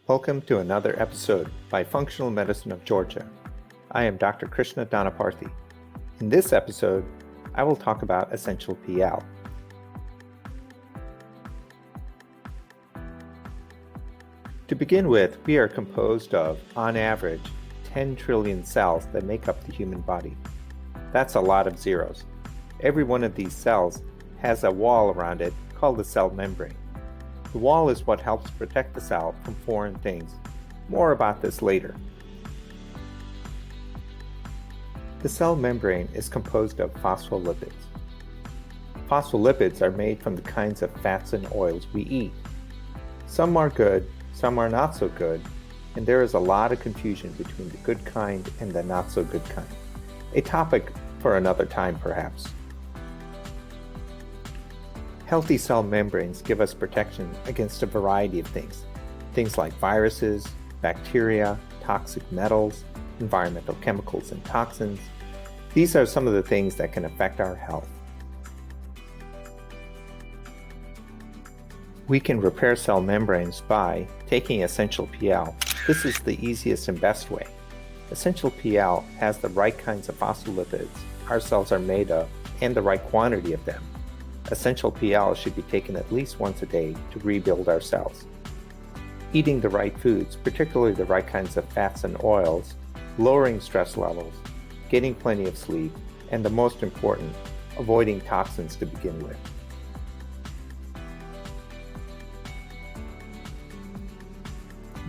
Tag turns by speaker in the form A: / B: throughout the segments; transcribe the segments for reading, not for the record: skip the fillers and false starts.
A: Welcome to another episode by Functional Medicine of Georgia. I am Dr. Krishna Doniparthi. In this episode, I will talk about essential PL. To begin with, we are composed of, on average, 10 trillion cells that make up the human body. That's a lot of zeros. Every one of these cells has a wall around it called the cell membrane. The wall is what helps protect the cell from foreign things. More about this later. The cell membrane is composed of phospholipids. Phospholipids are made from the kinds of fats and oils we eat. Some are good, some are not so good, and there is a lot of confusion between the good kind and the not so good kind. A topic for another time, perhaps. Healthy cell membranes give us protection against a variety of things. Things like viruses, bacteria, toxic metals, environmental chemicals and toxins. These are some of the things that can affect our health. We can repair cell membranes by taking essential PL. This is the easiest and best way. Essential PL has the right kinds of phospholipids our cells are made of and the right quantity of them. Essential PL should be taken at least once a day to rebuild our cells. Eating the right foods, particularly the right kinds of fats and oils, lowering stress levels, getting plenty of sleep, and the most important, avoiding toxins to begin with.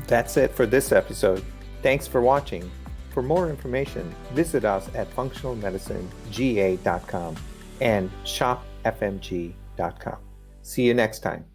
A: That's it for this episode. Thanks for watching. For more information, visit us at functionalmedicinega.com and shopfmg.com. See you next time.